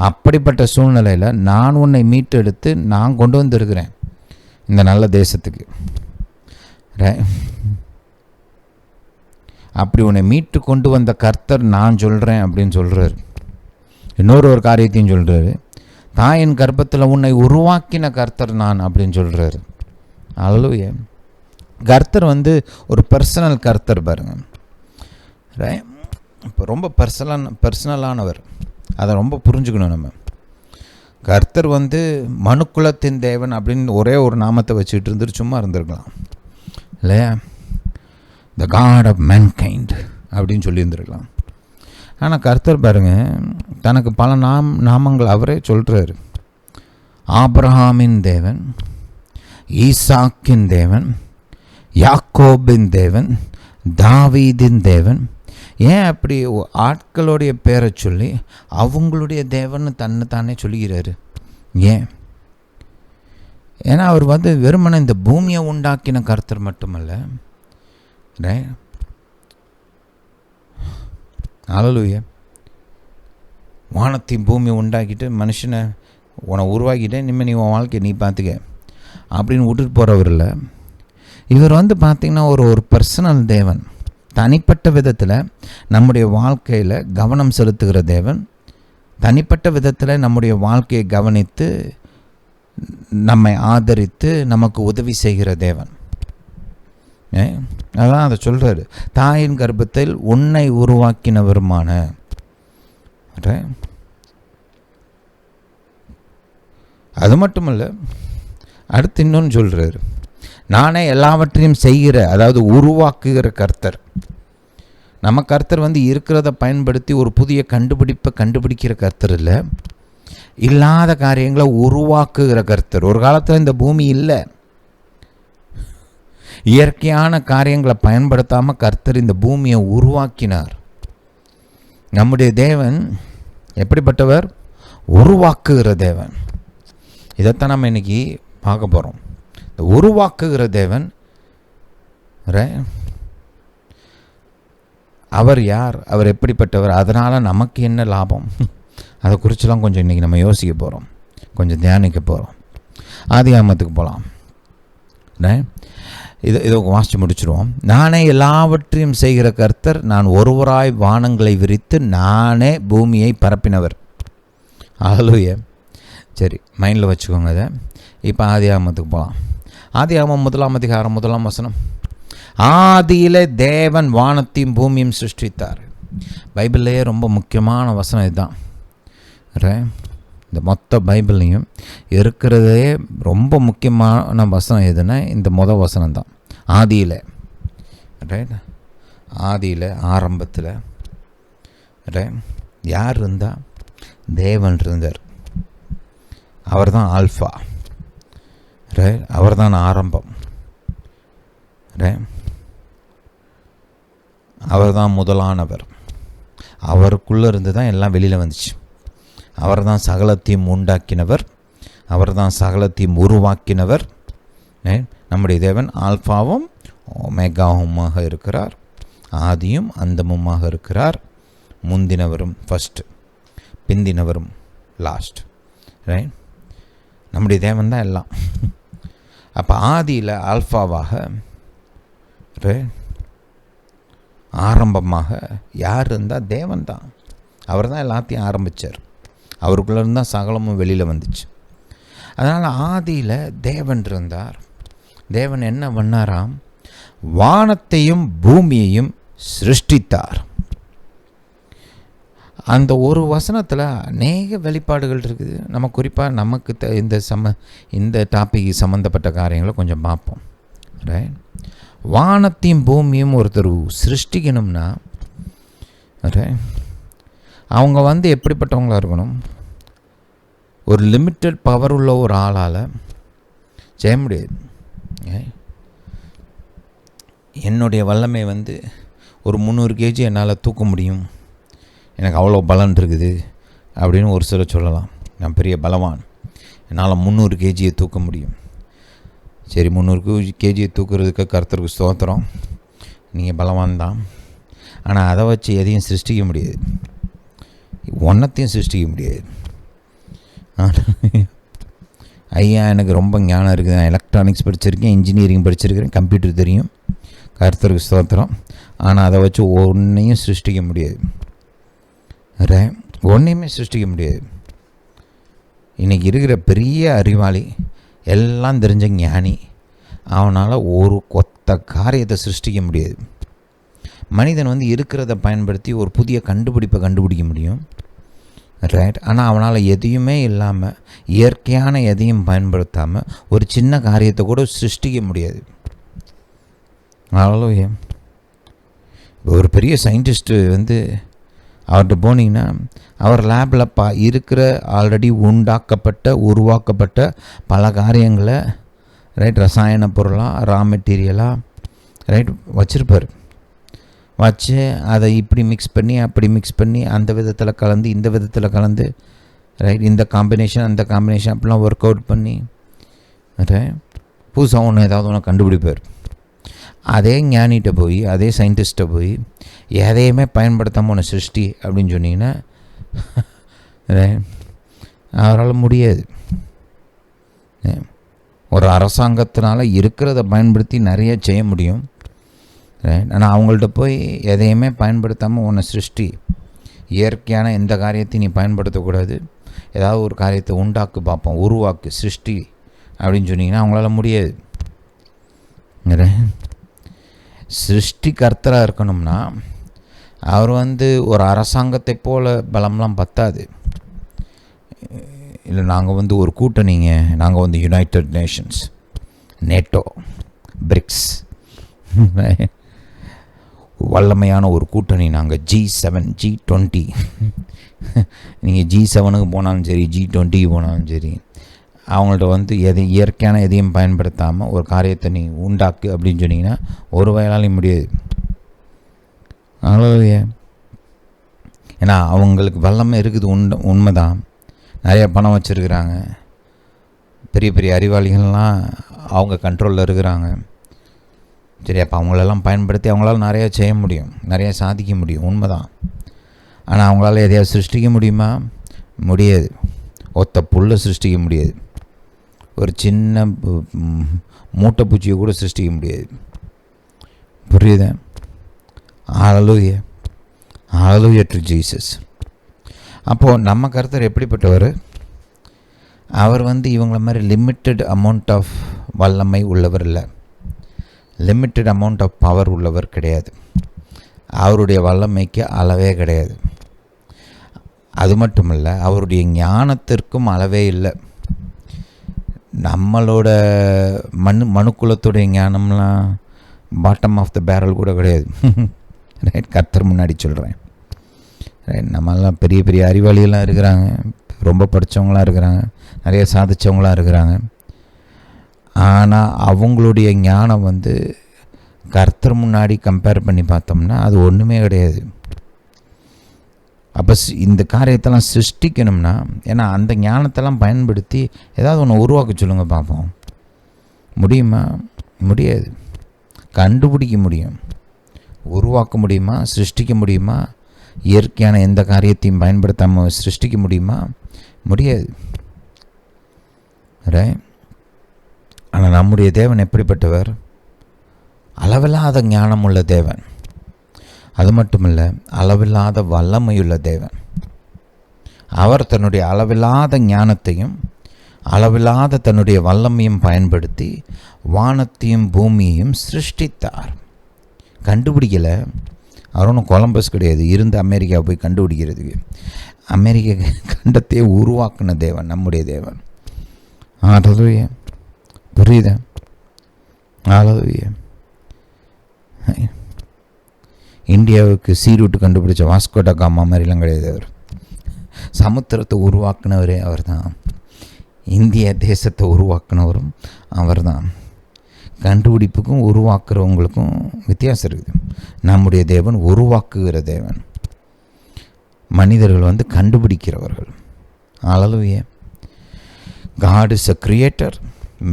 அப்படிப்பட்ட சூழ்நிலையில் நான் உன்னை மீட்டெடுத்து நான் கொண்டு வந்திருக்கிறேன் இந்த நல்ல தேசத்துக்கு. அப்படி உன்னை மீட்டு கொண்டு வந்த கர்த்தர் நான் சொல்கிறேன் அப்படின்னு சொல்கிறார். இன்னொரு காரியத்தையும் சொல்கிறாரு, தாயின் கர்ப்பத்தில் உன்னை உருவாக்கின கர்த்தர் நான் அப்படின்னு சொல்கிறாரு. அல்லேலூயா. கர்த்தர் ஒரு பர்சனல் கர்த்தர் பாருங்க. இப்போ ரொம்ப பர்சனலானவர். அதை ரொம்ப புரிஞ்சுக்கணும் நம்ம. கர்த்தர் மனுக்குலத்தின் தேவன் அப்படின்னு ஒரே ஒரு நாமத்தை வச்சுக்கிட்டு இருந்துட்டு சும்மா இருந்திருக்கலாம் இல்லையா? த காட் ஆஃப் மேன்கைண்ட் அப்படின்னு சொல்லியிருந்துருக்கலாம். ஆனால் கர்த்தர் பாருங்க, தனக்கு பல நாமங்கள் அவரே சொல்கிறாரு. ஆபிரகாமின் தேவன், ஈசாக்கின் தேவன், யாக்கோபின் தேவன், தாவீதின் தேவன். ஏன் அப்படி ஆட்களுடைய பேரை சொல்லி அவங்களுடைய தேவன் தானே சொல்லுகிறாரு? ஏன்? ஏன்னா அவர் வெறுமனே இந்த பூமியை உண்டாக்கின கர்த்தர் மட்டுமல்ல. அல்லேலூயா. வானத்தையும் பூமியை உண்டாக்கிட்டு மனுஷனை உன்னை உருவாக்கிட்டேன், இனிமேல் நீ உன் வாழ்க்கையை நீ பார்த்துக்க அப்படின்னு விட்டுட்டு போகிறவர் இல்லை. இவர் பார்த்திங்கன்னா ஒரு பர்சனல் தேவன். தனிப்பட்ட விதத்தில் நம்முடைய வாழ்க்கையில் கவனம் செலுத்துகிற தேவன். தனிப்பட்ட விதத்தில் நம்முடைய வாழ்க்கையை கவனித்து நம்மை ஆதரித்து நமக்கு உதவி செய்கிற தேவன். அதான் அதை சொல்கிறாரு, தாயின் கர்ப்பத்தில் உன்னை உருவாக்கினவருமான. அது மட்டுமல்ல, அடுத்து இன்னொன்று சொல்கிறாரு, நானே எல்லாவற்றையும் செய்கிற, அதாவது உருவாக்குகிற கர்த்தர். நம்ம கர்த்தர் இருக்கிறத பயன்படுத்தி ஒரு புதிய கண்டுபிடிக்கிற கர்த்தர் இல்லை, இல்லாத காரியங்களை உருவாக்குகிற கர்த்தர். ஒரு காலத்தில் இந்த பூமி இல்லை, இயற்கையான காரியங்களை பயன்படுத்தாமல் கர்த்தர் இந்த பூமியை உருவாக்கினார். நம்முடைய தேவன் எப்படிப்பட்டவர்? உருவாக்குகிற தேவன். இதைத்தான் நம்ம இன்னைக்கு பார்க்க போகிறோம். இந்த உருவாக்குகிற தேவன் அவர் யார்? அவர் எப்படிப்பட்டவர்? அதனால் நமக்கு என்ன லாபம்? அதை குறிச்செல்லாம் கொஞ்சம் இன்றைக்கி நம்ம யோசிக்க போகிறோம், கொஞ்சம் தியானிக்க போகிறோம். ஆதியாகமத்துக்கு போகலாம். இதை வாசித்து முடிச்சிடுவோம். நானே எல்லாவற்றையும் செய்கிற கர்த்தர், நான் ஒருவராய் வானங்களை விரித்து நானே பூமியை பரப்பினவர். அல்லேலூயா. சரி, மைண்டில் வச்சுக்கோங்க அதை. இப்போ ஆதியாகமத்துக்கு போகலாம். ஆதியாகமம் 1ஆம் அதிகாரம் 1ஆம் வசனம். ஆதியிலே தேவன் வானத்தையும் பூமியும் சிருஷ்டித்தார். பைபிள்லேயே ரொம்ப முக்கியமான வசனம் இதுதான். இந்த மொத்த பைபிள்லையும் இருக்கிறதே ரொம்ப முக்கியமான வசனம் எதுன்னா இந்த வசனம் தான். ஆதியில், ஆதியில் ஆரம்பத்தில் யார் இருந்தால்? தேவன் இருந்தார். அவர் தான் ஆல்ஃபா, அவர் தான் ஆரம்பம், அவர் தான் முதலானவர். அவருக்குள்ளே இருந்து தான் எல்லாம் வெளியில் வந்துச்சு. அவர் தான் சகலத்தையும் உண்டாக்கினவர், அவர் தான் சகலத்தையும் உருவாக்கினவர். நம்முடைய தேவன் ஆல்ஃபாவும் ஒமேகாவுமாக இருக்கிறார், ஆதியும் அந்தமுமாக இருக்கிறார், முந்தினவரும், ஃபஸ்ட்டு பிந்தினவரும் லாஸ்ட். ரைட்? நம்முடைய தேவன் தான் எல்லாம். அப்போ ஆதியில் ஆல்ஃபாவாக ஆரம்பமாக யார் இருந்தால் தேவன் தான். அவர் தான் எல்லாத்தையும் ஆரம்பித்தார். அவருக்குள்ளே இருந்தால் சகலமும் வெளியில் வந்துச்சு. அதனால் ஆதியில் தேவன் இருந்தார். தேவன் என்ன பண்ணாராம்? வானத்தையும் பூமியையும் சிருஷ்டித்தார். அந்த ஒரு வசனத்தில் அநேக வெளிப்பாடுகள் இருக்குது. நம்ம குறிப்பாக நமக்கு இந்த டாபிக் சம்மந்தப்பட்ட காரியங்களை கொஞ்சம் பார்ப்போம். ரைட்? வானத்தையும் பூமியும் ஒருத்தர் சிருஷ்டிக்கணும்னா அவங்க எப்படிப்பட்டவங்களாக இருக்கணும்? ஒரு லிமிட்டட் பவர் உள்ள ஒரு ஆளால் செய்ய முடியாது. என்னுடைய வல்லமை ஒரு 300 kg என்னால் தூக்க முடியும், எனக்கு அவ்வளோ பலன் இருக்குது அப்படின்னு ஒரு சிலர் சொல்லலாம். நான் பெரிய பலவான், என்னால் 300 kg தூக்க முடியும். சரி, 300 kg தூக்குறதுக்கு கர்த்தருக்கு ஸ்தோத்திரம், நீங்கள் பலவான் தான். ஆனால் அதை வச்சு எதையும் சிருஷ்டிக்க முடியாது, ஒன்றத்தையும் சிருஷ்டிக்க முடியாது. ஐயா எனக்கு ரொம்ப ஞானம் இருக்குது, நான் எலக்ட்ரானிக்ஸ் படிச்சிருக்கேன், இன்ஜினியரிங் படிச்சிருக்கிறேன், கம்ப்யூட்டர் தெரியும், கர்த்தருக்கு ஸ்தோத்திரம். ஆனால் அதை வச்சு ஒன்றையும் சிருஷ்டிக்க முடியாது. ஒன்றையுமே சிருஷ்டிக்க முடியாது. இன்றைக்கி இருக்கிற பெரிய அறிவாளி, எல்லாம் தெரிஞ்ச ஞானி, அவனால் ஒரு கொத்த காரியத்தை சிருஷ்டிக்க முடியாது. மனிதன் இருக்கிறத பயன்படுத்தி ஒரு புதிய கண்டுபிடிப்பை கண்டுபிடிக்க முடியும். ரைட்? ஆனால் அவனால் எதையுமே இல்லாமல், இயற்கையான எதையும் பயன்படுத்தாமல் ஒரு சின்ன காரியத்தை கூட சிருஷ்டிக்க முடியாது. அவ்வளோ இப்போ ஒரு பெரிய சயின்டிஸ்ட்டு அவர்கிட்ட போனீங்கன்னா அவர் லேபில் இருக்கிற ஆல்ரெடி உருவாக்கப்பட்ட பல காரியங்களை ரசாயன பொருளாக, ரா மெட்டீரியலாக வச்சுருப்பார். வச்சு அதை இப்படி மிக்ஸ் பண்ணி அப்படி மிக்ஸ் பண்ணி அந்த விதத்தில் கலந்து இந்த விதத்தில் கலந்து இந்த காம்பினேஷன் அந்த காம்பினேஷன் அப்படிலாம் ஒர்க் அவுட் பண்ணி புதுசாக ஒன்று ஏதாவது ஒன்று கண்டுபிடிப்பார். அதே ஞானிகிட்ட போய், அதே சயின்டிஸ்ட்டை போய் எதையுமே பயன்படுத்தாமல் ஒன்று சிருஷ்டி அப்படின்னு சொன்னீங்கன்னா அவரால் முடியாது. ஒரு அரசாங்கத்தினால் இருக்கிறத பயன்படுத்தி நிறைய செய்ய முடியும். ஆனால் அவங்கள்ட்ட போய் எதையுமே பயன்படுத்தாமல் ஒன்று சிருஷ்டி, இயற்கையான எந்த காரியத்தையும் நீ பயன்படுத்தக்கூடாது, ஏதாவது ஒரு காரியத்தை உண்டாக்கு பார்ப்போம், உருவாக்கு, சிருஷ்டி அப்படின்னு சொன்னீங்கன்னா அவங்களால முடியாது. சிருஷ்டிகர்த்தராக இருக்கணும்னா அவர் ஒரு அரசாங்கத்தை போல் பலம்லாம் பத்தாது. இல்லை நாங்கள் ஒரு கூட்டணிங்க, நாங்கள் யுனைடெட் நேஷன்ஸ், நேட்டோ, பிரிக்ஸ், வல்லமையான ஒரு கூட்டணி நாங்கள், G7, G20. நீங்கள் G7க்கு போனாலும் சரி, G20க்கு போனாலும் சரி, அவங்கள்ட்ட எதையும் இயற்கையான எதையும் பயன்படுத்தாமல் ஒரு காரியத்தை நீ உண்டாக்கு அப்படின்னு சொன்னீங்கன்னா ஒரு வயலாலையும் முடியாது. அவ்வளோ ஏன்னா அவங்களுக்கு வல்லமை இருக்குது, உண்மைதான். நிறைய பணம் வச்சுருக்கிறாங்க, பெரிய பெரிய அறிவாளிகள்லாம் அவங்க கண்ட்ரோலில் இருக்கிறாங்க. சரி, அப்போ அவங்களெல்லாம் பயன்படுத்தி அவங்களால நிறையா செய்ய முடியும், நிறையா சாதிக்க முடியும், உண்மைதான். ஆனால் அவங்களால எதையாவது சிருஷ்டிக்க முடியுமா? முடியாது. ஒத்த புல்லை சிருஷ்டிக்க முடியாது, ஒரு சின்ன மூட்டை பூச்சியை கூட சிருஷ்டிக்க முடியாது. புரியுதா? ஹல்லேலூயா, ஹல்லேலூயா டு ஜீசஸ். அப்போது நம்ம கர்த்தர் எப்படிப்பட்டவர்? அவர் இவங்கள மாதிரி லிமிட்டட் அமௌண்ட் ஆஃப் வல்லமை உள்ளவர் இல்லை, லிமிட்டட் அமௌண்ட் ஆஃப் பவர் உள்ளவர் கிடையாது. அவருடைய வல்லமைக்கு அளவே கிடையாது. அது மட்டும் இல்லை, அவருடைய ஞானத்திற்கும் அளவே இல்லை. நம்மளோட மனுக்குலத்துடைய ஞானம்லாம் பாட்டம் ஆஃப் த பேரல் கூட கிடையாது. ரைட்? கர்த்தர் முன்னாடி சொல்கிறேன். ரைட்? நம்மெல்லாம் பெரிய பெரிய அறிவாளிகள்லாம் இருக்கிறாங்க, ரொம்ப படித்தவங்களாம் இருக்கிறாங்க, நிறைய சாதித்தவங்களாம் இருக்கிறாங்க. ஆனால் அவங்களுடைய ஞானம் கர்த்தர் முன்னாடி கம்பேர் பண்ணி பார்த்தோம்னா அது ஒன்றுமே கிடையாது. அப்போ இந்த காரியத்தெல்லாம் சிருஷ்டிக்கணும்னா, ஏன்னா அந்த ஞானத்தெல்லாம் பயன்படுத்தி ஏதாவது ஒன்று உருவாக்க சொல்லுங்கள் பார்ப்போம். முடியுமா? முடியாது. கண்டுபிடிக்க முடியும், உருவாக்க முடியுமா? சிருஷ்டிக்க முடியுமா? இயற்கையான எந்த காரியத்தையும் பயன்படுத்தாமல் சிருஷ்டிக்க முடியுமா? முடியாது. ஆனால் நம்முடைய தேவன் எப்படிப்பட்டவர்? அளவில்லாத ஞானமுள்ள தேவன். அது மட்டுமல்ல, அளவில்லாத வல்லமையுள்ள தேவன். அவர் தன்னுடைய அளவில்லாத ஞானத்தையும் அளவில்லாத தன்னுடைய வல்லமையும் பயன்படுத்தி வானத்தையும் பூமியையும் சிருஷ்டித்தார். கண்டுபிடிக்கலை. அவர் ஒன்றும் கொலம்பஸ் கிடையாது, இருந்து அமெரிக்காவை போய் கண்டுபிடிக்கிறதுக்கு. அமெரிக்க கண்டத்தையே உருவாக்கின தேவன் நம்முடைய தேவன். ஹல்லேலூயா. புரியுதா? ஹல்லேலூயா. இந்தியாவுக்கு சீரூட்டு கண்டுபிடிச்ச வாஸ்கோட காமா மாதிரிலாம் கிடையாது. அவர் சமுத்திரத்தை உருவாக்குனவரே அவர் தான். இந்திய தேசத்தை உருவாக்குனவரும் அவர் தான். கண்டுபிடிப்புக்கும் உருவாக்குறவங்களுக்கும் வித்தியாசம் இருக்குது. நம்முடைய தேவன் உருவாக்குகிற தேவன், மனிதர்கள் கண்டுபிடிக்கிறவர்கள். ஹல்லேலூயா. God is a creator,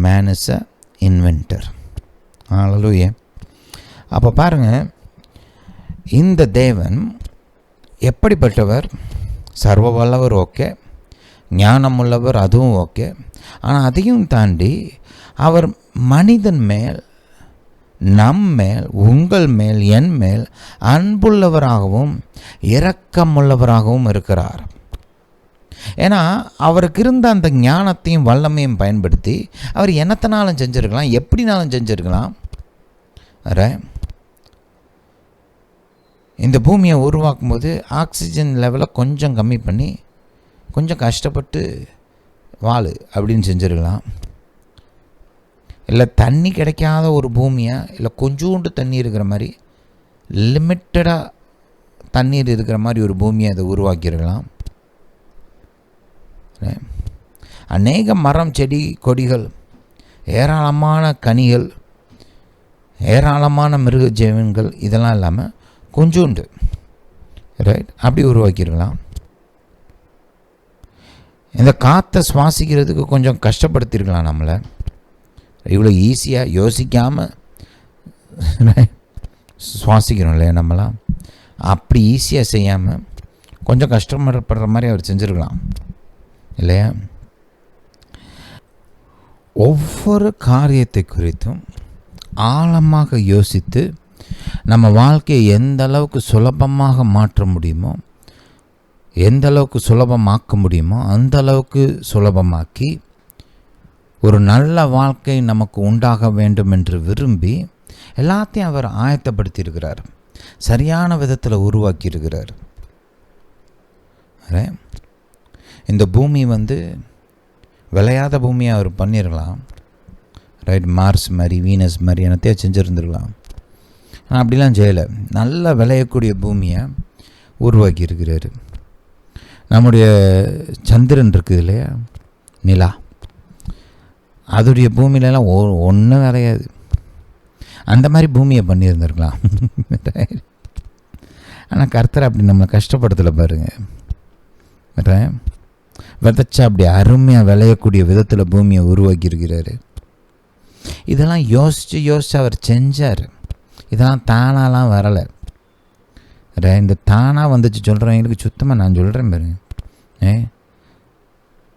man is a inventor. ஹல்லேலூயா. அப்போ பாருங்கள், இந்த தேவன் எப்படிப்பட்டவர்? சர்வ வல்லவர், ஓகே. ஞானமுள்ளவர், அதுவும் ஓகே. ஆனால் அதையும் தாண்டி அவர் மனிதன் மேல், நம் மேல், உங்கள் மேல், என் மேல் அன்புள்ளவராகவும் இரக்கமுள்ளவராகவும் இருக்கிறார். ஏன்னா அவருக்கு இருந்த அந்த ஞானத்தையும் வல்லமையும் பயன்படுத்தி அவர் என்னத்தினாலும் செஞ்சுருக்கலாம், எப்படினாலும் செஞ்சுருக்கலாம். இந்த பூமியை உருவாக்கும் போது ஆக்சிஜன் லெவலை கொஞ்சம் கம்மி பண்ணி கொஞ்சம் கஷ்டப்பட்டு வாழு அப்படின்னு செஞ்சுருக்கலாம். இல்லை தண்ணி கிடைக்காத ஒரு பூமியாக, இல்லை கொஞ்சோண்டு தண்ணி இருக்கிற மாதிரி, லிமிட்டடாக தண்ணீர் இருக்கிற மாதிரி ஒரு பூமியை அதை உருவாக்கியிருக்கலாம். அநேக மரம், செடி, கொடிகள், ஏராளமான கனிகள், ஏராளமான மிருக ஜீவன்கள், இதெல்லாம் இல்லாமல் கொஞ்சோண்டு அப்படி உருவாக்கியிருக்கலாம். இந்த காற்றை சுவாசிக்கிறதுக்கு கொஞ்சம் கஷ்டப்படுத்தியிருக்கலாம் நம்மளை. இவ்வளோ ஈஸியாக யோசிக்காமல் சுவாசிக்கிறோம் இல்லையா நம்மளாம். அப்படி ஈஸியாக செய்யாமல் கொஞ்சம் கஷ்டப்படுற மாதிரி அவர் செஞ்சுருக்கலாம் இல்லையா? ஒவ்வொரு காரியத்தை குறித்தும் ஆழமாக யோசித்து நம்ம வாழ்க்கையை எந்த அளவுக்கு சுலபமாக மாற்ற முடியுமோ, எந்த அளவுக்கு சுலபமாக்க முடியுமோ அந்த அளவுக்கு சுலபமாக்கி ஒரு நல்ல வாழ்க்கை நமக்கு உண்டாக வேண்டும் என்று விரும்பி எல்லாத்தையும் அவர் ஆயத்தப்படுத்தியிருக்கிறார், சரியான விதத்தில் உருவாக்கியிருக்கிறார். இந்த பூமி விளையாத பூமியை அவர் பண்ணிடலாம். மார்ஸ் மாதிரி, வீனஸ் மாதிரி என்னத்தையும் செஞ்சுருந்துருக்கலாம். ஆனால் அப்படிலாம் செய்யலை. நல்லா விளையக்கூடிய பூமியை உருவாக்கி இருக்கிறாரு. நம்முடைய சந்திரன் இருக்குது இல்லையா, நிலா, அதோடைய பூமியிலலாம் ஒன்றும் விளையாது. அந்த மாதிரி பூமியை பண்ணியிருந்துருக்கலாம். ஆனால் கர்த்தர் அப்படி நம்மளை கஷ்டப்படுத்தலை பாருங்கள். விதைச்சா அப்படி அருமையாக விளையக்கூடிய விதத்தில் பூமியை உருவாக்கி இருக்கிறாரு. இதெல்லாம் யோசித்து அவர் செஞ்சார். இதெல்லாம் தானாலாம் வரலை. இந்த தானாக வந்துச்சு சொல்கிறவங்களுக்கு சுத்தமாக நான் சொல்கிறேன் பாருங்க,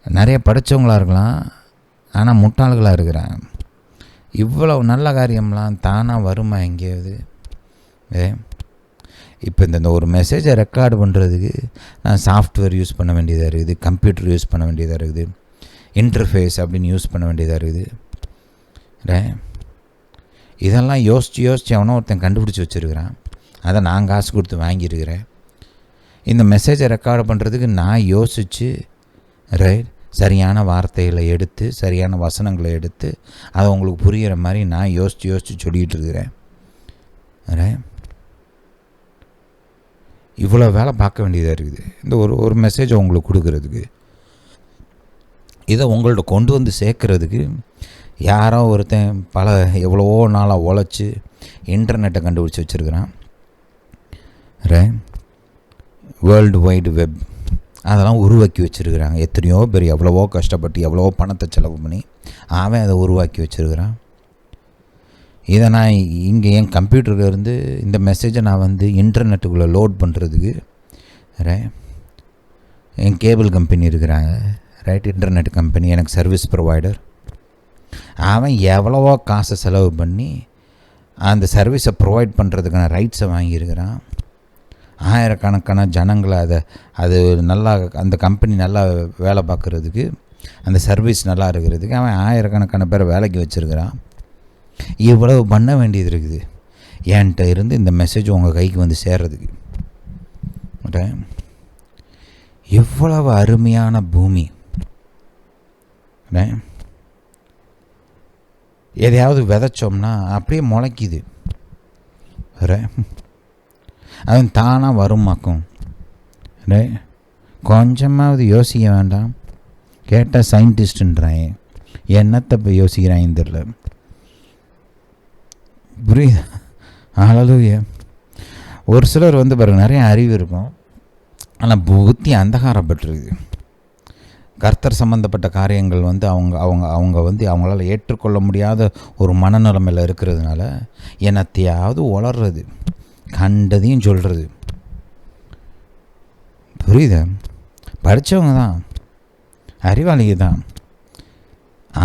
நிறைய படித்தவங்களாக இருக்கலாம், ஆனால் முட்டாள்களாக இருக்கிறாங்க. இவ்வளவு நல்ல காரியம்லாம் தானாக வருமா எங்கேயாவது? இப்போ இந்த ஒரு மெசேஜை ரெக்கார்டு பண்ணுறதுக்கு நான் சாஃப்ட்வேர் யூஸ் பண்ண வேண்டியதாக இருக்குது, கம்ப்யூட்டர் யூஸ் பண்ண வேண்டியதாக இருக்குது, இன்டர்ஃபேஸ் அப்படின்னு யூஸ் பண்ண வேண்டியதாக இருக்குது. இதெல்லாம் யோசித்து அவனை ஒருத்தன் கண்டுபிடிச்சி வச்சுருக்கிறான். அதை நான் காசு கொடுத்து வாங்கியிருக்கிறேன். இந்த மெசேஜை ரெக்கார்டு பண்ணுறதுக்கு நான் யோசித்து சரியான வார்த்தைகளை எடுத்து, சரியான வசனங்களை எடுத்து, அதை உங்களுக்கு புரிகிற மாதிரி நான் யோசித்து சொல்லிகிட்டு இருக்கிறேன். இவ்வளோ வேலை பார்க்க வேண்டியதாக இருக்குது இந்த ஒரு மெசேஜை உங்களுக்கு கொடுக்கறதுக்கு. இதை உங்கள்ட்ட கொண்டு வந்து சேர்க்குறதுக்கு யாரோ ஒருத்தன் எவ்வளவோ நாளாக உழைச்சி இன்டர்நெட்டை கண்டுபிடிச்சி வச்சுருக்கிறான். வேர்ல்டு வைடு வெப் அதெல்லாம் உருவாக்கி வச்சுருக்கிறாங்க. எத்தனையோ பேர் எவ்வளவோ கஷ்டப்பட்டு எவ்வளவோ பணத்தை செலவு பண்ணி அவன் அதை உருவாக்கி வச்சுருக்கிறான். இதை நான் இங்கே என் கம்ப்யூட்டர்லேருந்து இந்த மெசேஜை நான் இன்டர்நெட்டுக்குள்ளே லோட் பண்ணுறதுக்கு என் கேபிள் கம்பெனி இருக்கிறாங்க, ரைட், இன்டர்நெட் கம்பெனி, எனக்கு சர்வீஸ் ப்ரொவைடர். அவன் எவ்வளவோ காசை செலவு பண்ணி அந்த சர்வீஸை ப்ரொவைட் பண்ணுறதுக்கான ரைட்ஸை வாங்கியிருக்கிறான். ஆயிரக்கணக்கான ஜனங்களை அது நல்லா, அந்த கம்பெனி நல்லா வேலை பார்க்குறதுக்கு, அந்த சர்வீஸ் நல்லா இருக்கிறதுக்கு அவன் ஆயிரக்கணக்கான பேரை வேலைக்கு வச்சுருக்கிறான். இவ்வளவு பண்ண வேண்டியது இருக்குது என்கிட்ட இருந்து இந்த மெசேஜ் உங்கள் கைக்கு வந்து சேர்றதுக்கு. எவ்வளவு அருமையான பூமி! எதையாவது விதைச்சோம்னா அப்படியே முளைக்குது. அவன் தானாக வருமாக்கும். கொஞ்சமாவது யோசிக்க வேண்டாம். கேட்டால் சயின்டிஸ்ட்ன்றான், என்னத்தை இப்போ யோசிக்கிறான் தெரியல. புரியுது? ஹல்லேலூயா. ஒரு சிலர் பாருங்க, நிறைய அறிவு இருக்கும், ஆனால் புத்தி அந்தகாரப்பட்டிருக்கு. கர்த்தர் சம்பந்தப்பட்ட காரியங்கள் அவங்களால ஏற்றுக்கொள்ள முடியாத ஒரு மனநிலைமையில் இருக்கிறதுனால என்னத்தையாவது உளர்றது, கண்டதையும் சொல்கிறது. புரியுது? படித்தவங்க தான், அறிவாளிகள் தான்.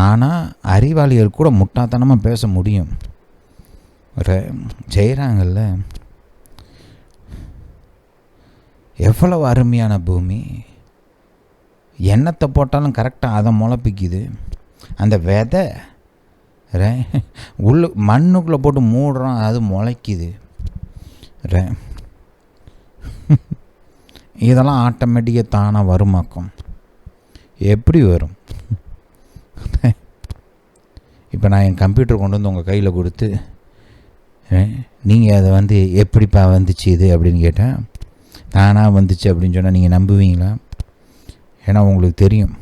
ஆனால் அறிவாளிகள் கூட முட்டாள்தனமாக பேச முடியும். செய்கிறாங்கல்ல. எவ்வளவு அருமையான பூமி! எண்ணத்தை போட்டாலும் கரெக்டாக அதை முளைப்பிக்குது. அந்த விதை மண்ணுக்குள்ளே போட்டு மூடுறோம், அது முளைக்குது. இதெல்லாம் ஆட்டோமேட்டிக்காக தானாக வருமாக்கும். எப்படி வரும்? இப்போ நான் என் கம்ப்யூட்டர் கொண்டு வந்து உங்கள் கையில் கொடுத்து, நீங்கள் அதை எப்படிப்பா வந்துச்சு இது அப்படின்னு கேட்டேன், தானாக வந்துச்சு அப்படின்னு சொன்னால் நீங்கள் நம்புவீங்களா? ஏன்னா உங்களுக்கு தெரியும்,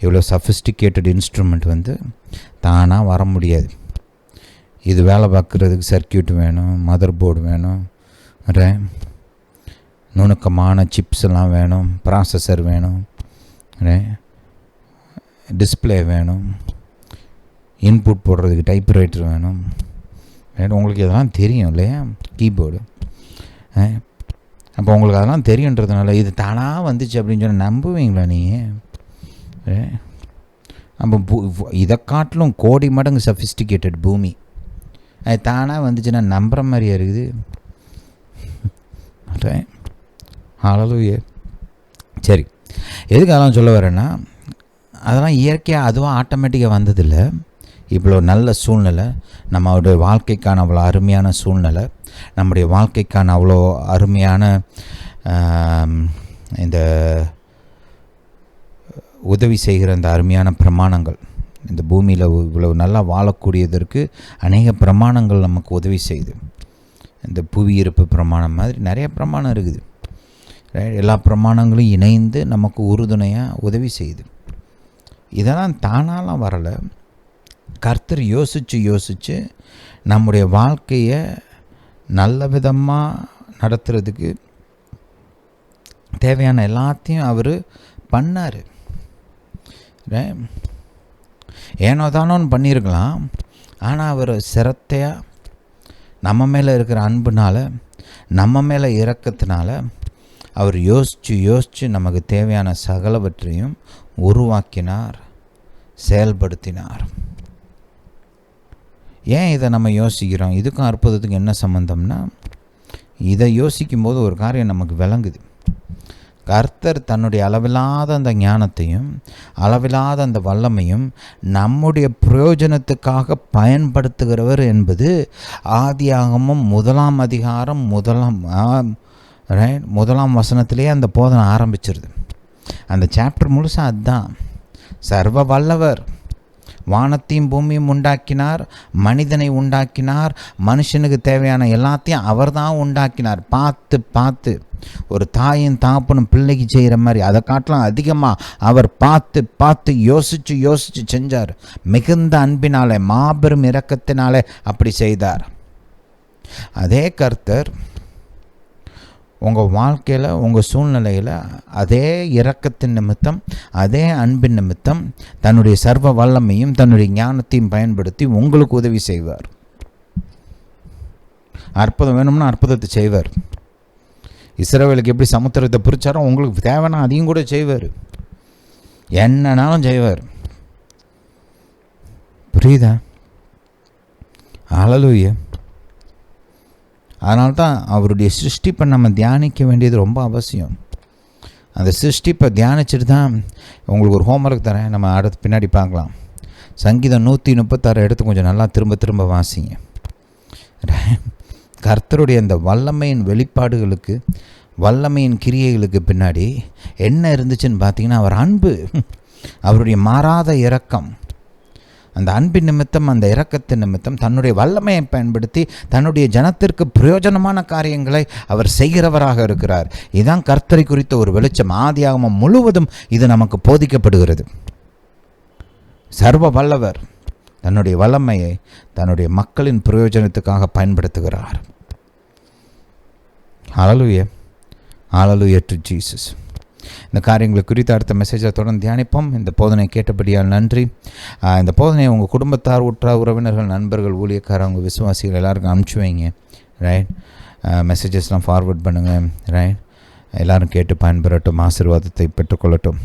இவ்வளோ சஃபிஸ்டிகேட்டட் இன்ஸ்ட்ருமெண்ட் தானாக வர முடியாது. இது வேலை பார்க்குறதுக்கு சர்க்கியூட் வேணும், மதர் போர்டு வேணும், நுணுக்கமான சிப்ஸ் எல்லாம் வேணும், ப்ராசஸர் வேணும், டிஸ்பிளே வேணும், இன்புட் போடுறதுக்கு டைப்ரைட்டர் வேணும். உங்களுக்கு இதெல்லாம் தெரியும் இல்லையா? கீபோர்டு. அப்போ உங்களுக்கு அதெல்லாம் தெரியுன்றதுனால இது தானாக வந்துச்சு அப்படின்னு சொன்னால் நம்புவீங்களா நீங்கள்? அப்போ இதை காட்டிலும் கோடி மடங்கு சஃபிஸ்டிகேட்டட் பூமி. அது தானாக வந்துச்சுன்னா நம்புகிற மாதிரியா இருக்குது? ஹல்லேலூயா. சரி, எதுக்கு அதெல்லாம் சொல்ல வரேன்னா, அதெல்லாம் இயற்கையாக அதுவாக ஆட்டோமேட்டிக்காக வந்ததில்லை. இவ்வளோ நல்ல சூழ்நிலை, நம்மளுடைய வாழ்க்கைக்கான அவ்வளோ அருமையான சூழ்நிலை, நம்முடைய வாழ்க்கைக்கான அவ்வளோ அருமையான இந்த உதவி செய்கிற அந்த அருமையான பிரமாணங்கள், இந்த பூமியில் இவ்வளோ நல்லா வாழக்கூடியதற்கு அநேக பிரமாணங்கள் நமக்கு உதவி செய்யுது. இந்த புவியிருப்பு பிரமாணம் மாதிரி நிறைய பிரமாணம் இருக்குது. எல்லா பிரமாணங்களும் இணைந்து நமக்கு உறுதுணையாக உதவி செய்யுது. இதெல்லாம் தானாலாம் வரலை. கர்த்தர் யோசித்து நம்முடைய வாழ்க்கையை நல்ல விதமாக நடத்துறதுக்கு தேவையான எல்லாத்தையும் அவர் பண்ணார். ஏனோ தானோன்னு பண்ணியிருக்கலாம், ஆனால் அவர் சிரத்தையாக நம்ம மேலே இருக்கிற அன்புனால், நம்ம மேலே இரக்கத்தினால அவர் யோசித்து நமக்கு தேவையான சகலவற்றையும் உருவாக்கினார், செயல்படுத்தினார். ஏன் இதை நம்ம யோசிக்கிறோம்? இதுக்கும் அற்புதத்துக்கு என்ன சம்பந்தம்னா, இதை யோசிக்கும்போது ஒரு காரியம் நமக்கு விளங்குது. கர்த்தர் தன்னுடைய அளவில்லாத அந்த ஞானத்தையும் அளவில்லாத அந்த வல்லமையும் நம்முடைய பிரயோஜனத்துக்காக பயன்படுத்துகிறவர் என்பது ஆதியாகமம் 1ஆம் அதிகாரம் 1ஆம் வசனத்திலேயே அந்த போதனை ஆரம்பிச்சிருது. அந்த சாப்டர் முழுசாக அதுதான். சர்வ வல்லவர் வானத்தையும் பூமியும் உண்டாக்கினார், மனிதனை உண்டாக்கினார், மனுஷனுக்கு தேவையான எல்லாத்தையும் அவர் தான் உண்டாக்கினார். பார்த்து ஒரு தாயின் தாப்பனும் பிள்ளைக்கு செய்கிற மாதிரி அதை காட்டலாம் அதிகமாக அவர் பார்த்து யோசித்து செஞ்சார். மிகுந்த அன்பினாலே, மாபெரும் இரக்கத்தினாலே அப்படி செய்தார். அதே கர்த்தர் உங்கள் வாழ்க்கையில், உங்கள் சூழ்நிலையில் அதே இரக்கத்தின் நிமித்தம், அதே அன்பின் நிமித்தம் தன்னுடைய சர்வ வல்லமையும் தன்னுடைய ஞானத்தையும் பயன்படுத்தி உங்களுக்கு உதவி செய்வார். அற்புதம் வேணும்னா அற்புதத்தை செய்வார். இஸ்ரவேலுக்கு எப்படி சமுத்திரத்தை பிரித்தாரோ உங்களுக்கு தேவைன்னா அதையும் கூட செய்வார், என்னன்னாலும் செய்வார். புரியுதா? ஹல்லேலூயா. அதனால தான் அவருடைய சிருஷ்டிப்பை நம்ம தியானிக்க வேண்டியது ரொம்ப அவசியம். அந்த சிருஷ்டிப்பை தியானிச்சுட்டு தான் உங்களுக்கு ஒரு ஹோம்ஒர்க் தரேன், நம்ம அடுத்து பின்னாடி பார்க்கலாம். சங்கீதம் 136 எடுத்து கொஞ்சம் நல்லா திரும்ப திரும்ப வாசிங்க. கர்த்தருடைய அந்த வல்லமையின் வெளிப்பாடுகளுக்கு, வல்லமையின் கிரியைகளுக்கு பின்னாடி என்ன இருந்துச்சுன்னு பார்த்தீங்கன்னா, அவர் அன்பு, அவருடைய மாறாத இரக்கம். அந்த அன்பின் நிமித்தம், அந்த இரக்கத்தின் நிமித்தம் தன்னுடைய வல்லமையை பயன்படுத்தி தன்னுடைய ஜனத்திற்கு பிரயோஜனமான காரியங்களை அவர் செய்கிறவராக இருக்கிறார். இதுதான் கர்த்தரை குறித்த ஒரு வெளிச்சம். ஆதியாகமம் முழுவதும் இது நமக்கு போதிக்கப்படுகிறது. சர்வ வல்லவர் தன்னுடைய வல்லமையை தன்னுடைய மக்களின் பிரயோஜனத்துக்காக பயன்படுத்துகிறார். ஹல்லேலூயா, ஹல்லேலூயா டு ஜீசஸ். இந்த காரியங்களை குறித்து அடுத்த மெசேஜை தொடர்ந்து தியானிப்போம். இந்த போதனை கேட்டபடியால் நன்றி. இந்த போதனையை உங்கள் குடும்பத்தார், உற்றார் உறவினர்கள், நண்பர்கள், ஊழியக்காரங்க, விசுவாசிகள் எல்லாருக்கும் அனுப்பிச்சி வைங்க. ரைட், மெசேஜஸ்லாம் ஃபார்வர்ட் பண்ணுங்கள். ரைட், எல்லோரும் கேட்டு பயன்பெறட்டும், ஆசீர்வாதத்தை பெற்றுக்கொள்ளட்டும்.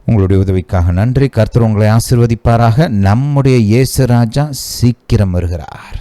உங்களுடைய உதவிக்காக நன்றி. கர்த்தர் உங்களை ஆசீர்வதிப்பாராக. நம்முடைய இயேசு ராஜா சீக்கிரம் வருகிறார்.